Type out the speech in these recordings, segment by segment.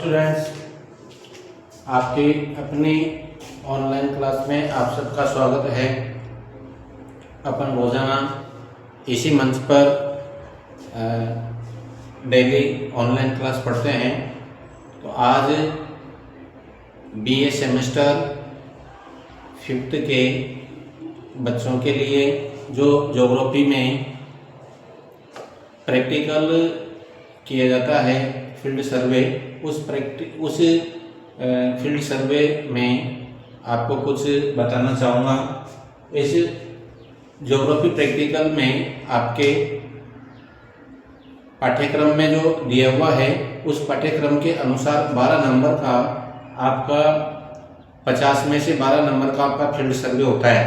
Students, आपकी अपनी online class में आप सबका स्वागत है। अपन रोज़ाना इसी मंच पर डेली ऑनलाइन क्लास पढ़ते हैं। तो आज बीए सेमेस्टर 5th के बच्चों के लिए जो ज्योग्राफी में प्रैक्टिकल किया जाता है फील्ड सर्वे, उस फील्ड सर्वे में आपको कुछ बताना चाहूँगा। इस ज्योग्राफी प्रैक्टिकल में आपके पाठ्यक्रम में जो दिया हुआ है उस पाठ्यक्रम के अनुसार 12 नंबर का आपका 50 में से 12 नंबर का आपका फील्ड सर्वे होता है।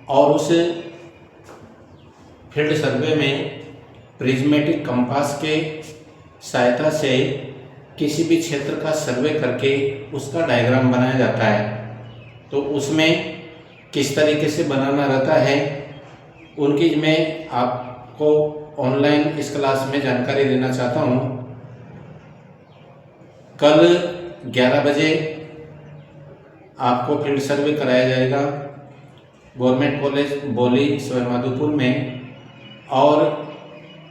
और उस फील्ड सर्वे में प्रिज्मेटिक कंपास के सहायता से किसी भी क्षेत्र का सर्वे करके उसका डायग्राम बनाया जाता है। तो उसमें किस तरीके से बनाना रहता है उनकी मैं आपको ऑनलाइन इस क्लास में जानकारी देना चाहता हूँ। कल 11 बजे आपको फील्ड सर्वे कराया जाएगा गवर्नमेंट कॉलेज बोली सवाईमाधोपुर में, और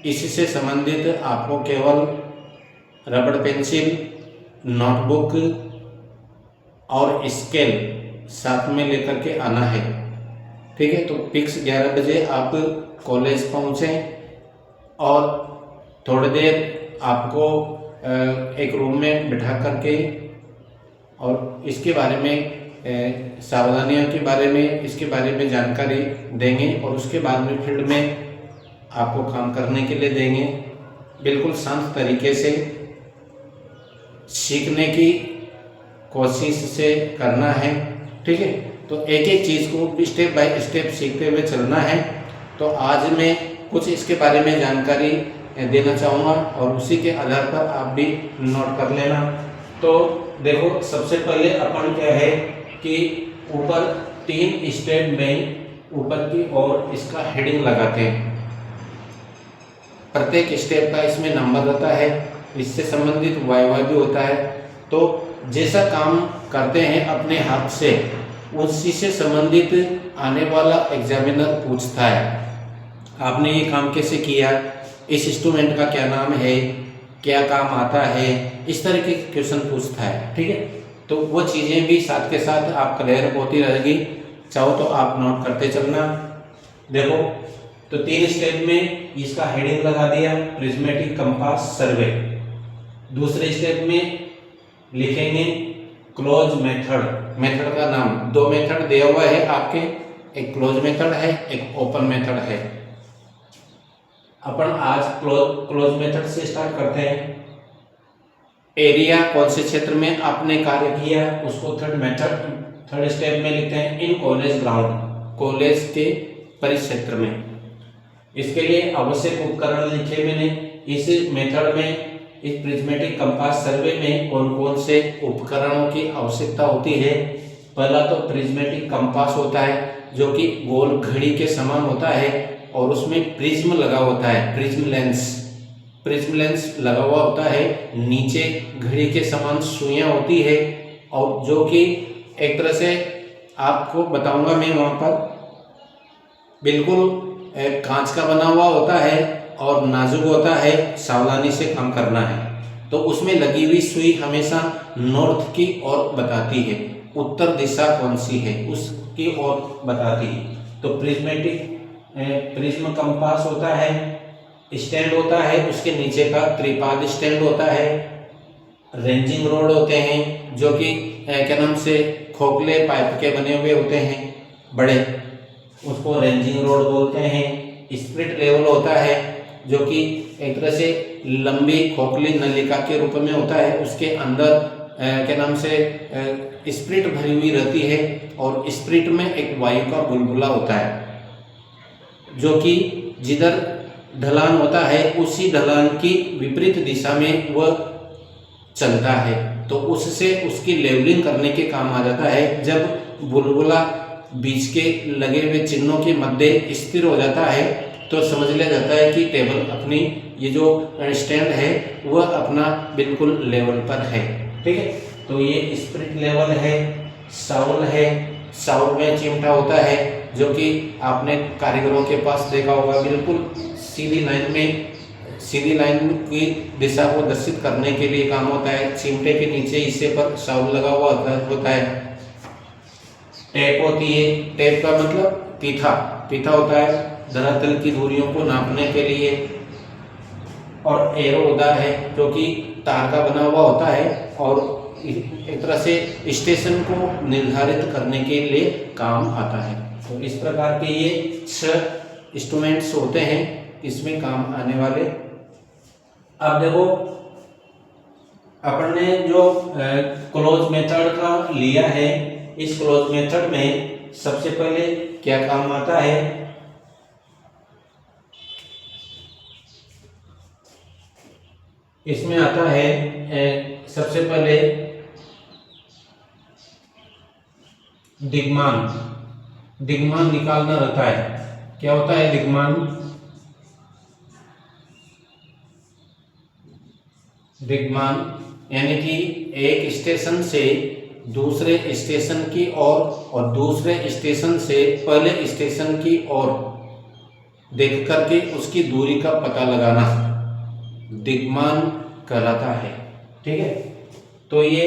इससे संबंधित आपको केवल रबड़ पेंसिल, नोटबुक और स्केल साथ में लेकर के आना है। ठीक है, तो फिक्स 11 बजे आप कॉलेज पहुँचें और थोड़ी देर आपको एक रूम में बिठा करके और इसके बारे में सावधानियों के बारे में इसके बारे में जानकारी देंगे और उसके बाद में फील्ड में आपको काम करने के लिए देंगे। बिल्कुल शांत तरीके से सीखने की कोशिश से करना है। ठीक है, तो एक एक चीज़ को स्टेप बाय स्टेप सीखते हुए चलना है। तो आज मैं कुछ इसके बारे में जानकारी देना चाहूँगा और उसी के आधार पर आप भी नोट कर लेना। तो देखो, सबसे पहले अपन क्या है कि ऊपर 3 स्टेप में ऊपर की ओर इसका हेडिंग लगाते हैं। प्रत्येक स्टेप का इसमें नंबर रहता है, इससे संबंधित वाइवा भी होता है। तो जैसा काम करते हैं अपने हाथ से उसी से संबंधित आने वाला एग्जामिनर पूछता है आपने ये काम कैसे किया, इस इंस्ट्रूमेंट का क्या नाम है, क्या काम आता है, इस तरह के क्वेश्चन पूछता है। ठीक है, तो वो चीज़ें भी साथ के साथ आप क्लियर होती रहेगी। चाहो तो आप नोट करते चलना। देखो, तो 3 स्टेप में इसका हेडिंग लगा दिया प्रिज्मेटिक कंपास सर्वे। दूसरे स्टेप में लिखेंगे क्लोज मेथड। मेथड का नाम 2 मेथड दिया हुआ है आपके, एक क्लोज मेथड है, एक ओपन मेथड है। अपन आज क्लोज मेथड से स्टार्ट करते हैं। एरिया, कौन से क्षेत्र में आपने कार्य किया उसको थर्ड स्टेप में लिखते हैं इन कॉलेज ग्राउंड, कॉलेज के परिक्षेत्र में। इसके लिए आवश्यक उपकरण लिखे मैंने। इस मेथड में इस प्रिज्मेटिक कंपास सर्वे में कौन कौन से उपकरणों की आवश्यकता होती है। पहला तो प्रिज्मेटिक कंपास होता है जो कि गोल घड़ी के समान होता है और उसमें प्रिज्म लगा होता है, प्रिज्म लेंस लगा हुआ होता है। नीचे घड़ी के समान सुइयां होती है और जो कि एक तरह से आपको बताऊंगा मैं, वहाँ पर बिल्कुल कांच का बना हुआ होता है और नाजुक होता है, सावधानी से काम करना है। तो उसमें लगी हुई सुई हमेशा नॉर्थ की ओर बताती है, उत्तर दिशा कौन सी है उसकी ओर बताती है। तो प्रिज्म कंपास होता है, स्टैंड होता है, उसके नीचे का त्रिपाद स्टैंड होता है। रेंजिंग रोड होते हैं जो कि क्या नाम से खोखले पाइप के बने हुए होते हैं बड़े, उसको रेंजिंग रोड बोलते हैं। स्प्रिट लेवल होता है जो कि एक तरह से लंबी खोखली नलिका के रूप में होता है, उसके अंदर क्या नाम से स्प्रिट भरी हुई रहती है और स्प्रिट में एक वायु का बुलबुला होता है जो कि जिधर ढलान होता है उसी ढलान की विपरीत दिशा में वह चलता है। तो उससे उसकी लेवलिंग करने के काम आ जाता है। जब बुलबुला बीच के लगे हुए चिन्हों के मध्य स्थिर हो जाता है तो समझ लिया जाता है कि टेबल अपनी ये जो स्टैंड है वह अपना बिल्कुल लेवल पर है। ठीक है, तो ये स्पिरिट लेवल है, साउल है। साउल में चिमटा होता है जो कि आपने कारीगरों के पास देखा होगा, बिल्कुल सीधी लाइन की दिशा को दर्शित करने के लिए काम होता है। चिमटे के नीचे हिस्से पर साउल लगा हुआ होता है। टेप होती है, टेप का मतलब पीठा होता है धरातल की दूरियों को नापने के लिए। और एरो होता है जो कि तार का बना हुआ होता है और एक तरह से स्टेशन को निर्धारित करने के लिए काम आता है। तो इस प्रकार के ये 6 इंस्ट्रूमेंट्स होते हैं इसमें काम आने वाले। अब देखो अपन ने जो क्लोज मेथड का लिया है, इस क्लोज मेथड में सबसे पहले क्या काम आता है, इसमें आता है सबसे पहले दिग्मान निकालना रहता है। क्या होता है दिग्मान? यानी कि एक स्टेशन से दूसरे स्टेशन की ओर और दूसरे स्टेशन से पहले स्टेशन की ओर देख करके उसकी दूरी का पता लगाना दिग्मान कहलाता है। ठीक है, तो ये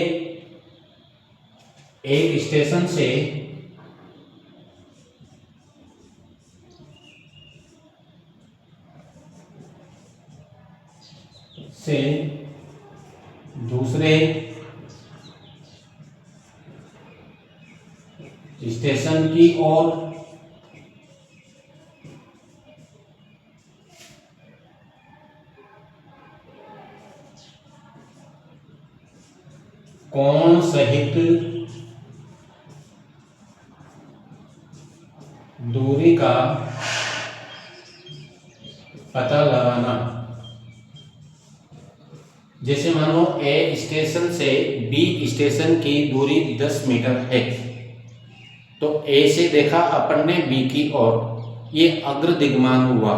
एक स्टेशन से दूसरे स्टेशन की ओर कोण सहित दूरी का पता लगाना। जैसे मानो ए स्टेशन से बी स्टेशन की दूरी 10 मीटर है, तो ए से देखा अपन ने बी की ओर, ये अग्र दिग्मान हुआ।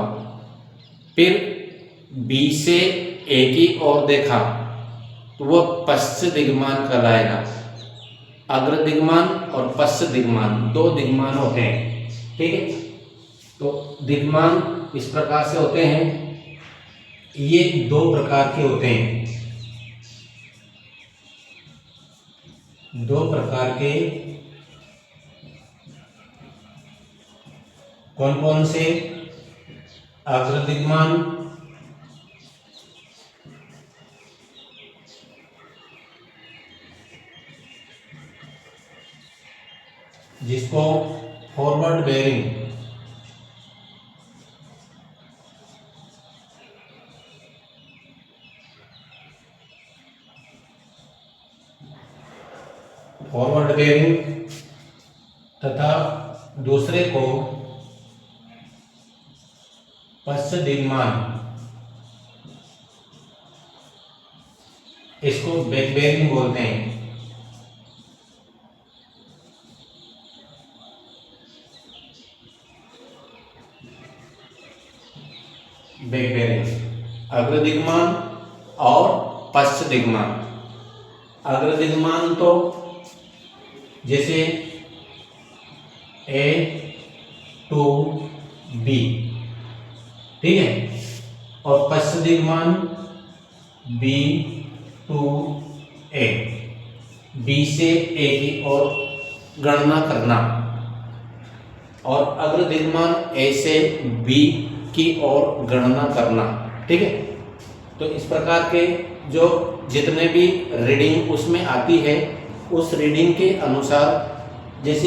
फिर बी से ए की ओर देखा तो वह पश्च दिग्मान कहलाएगा। अग्र दिग्मान और पश्च दिग्मान 2 दिग्मान होते हैं। ठीक है, तो दिग्मान इस प्रकार से होते हैं, ये 2 प्रकार के होते हैं। 2 प्रकार के कौन कौन से? अग्र दिग्मान जिसको फॉरवर्ड बेयरिंग, तथा दूसरे को पश्च दिग्मान, इसको बैक बेयरिंग बोलते हैं। बैक बेयरिंग अग्र दिग्मान और पश्च दिग्मान। अग्र दिग्मान तो जैसे A to B, ठीक है, और पश्च दिग्मान B to A, B से A की ओर गणना करना, और अग्र दिग्मान A से B की ओर गणना करना। ठीक है, तो इस प्रकार के जो जितने भी रीडिंग उसमें आती है, उस रीडिंग के अनुसार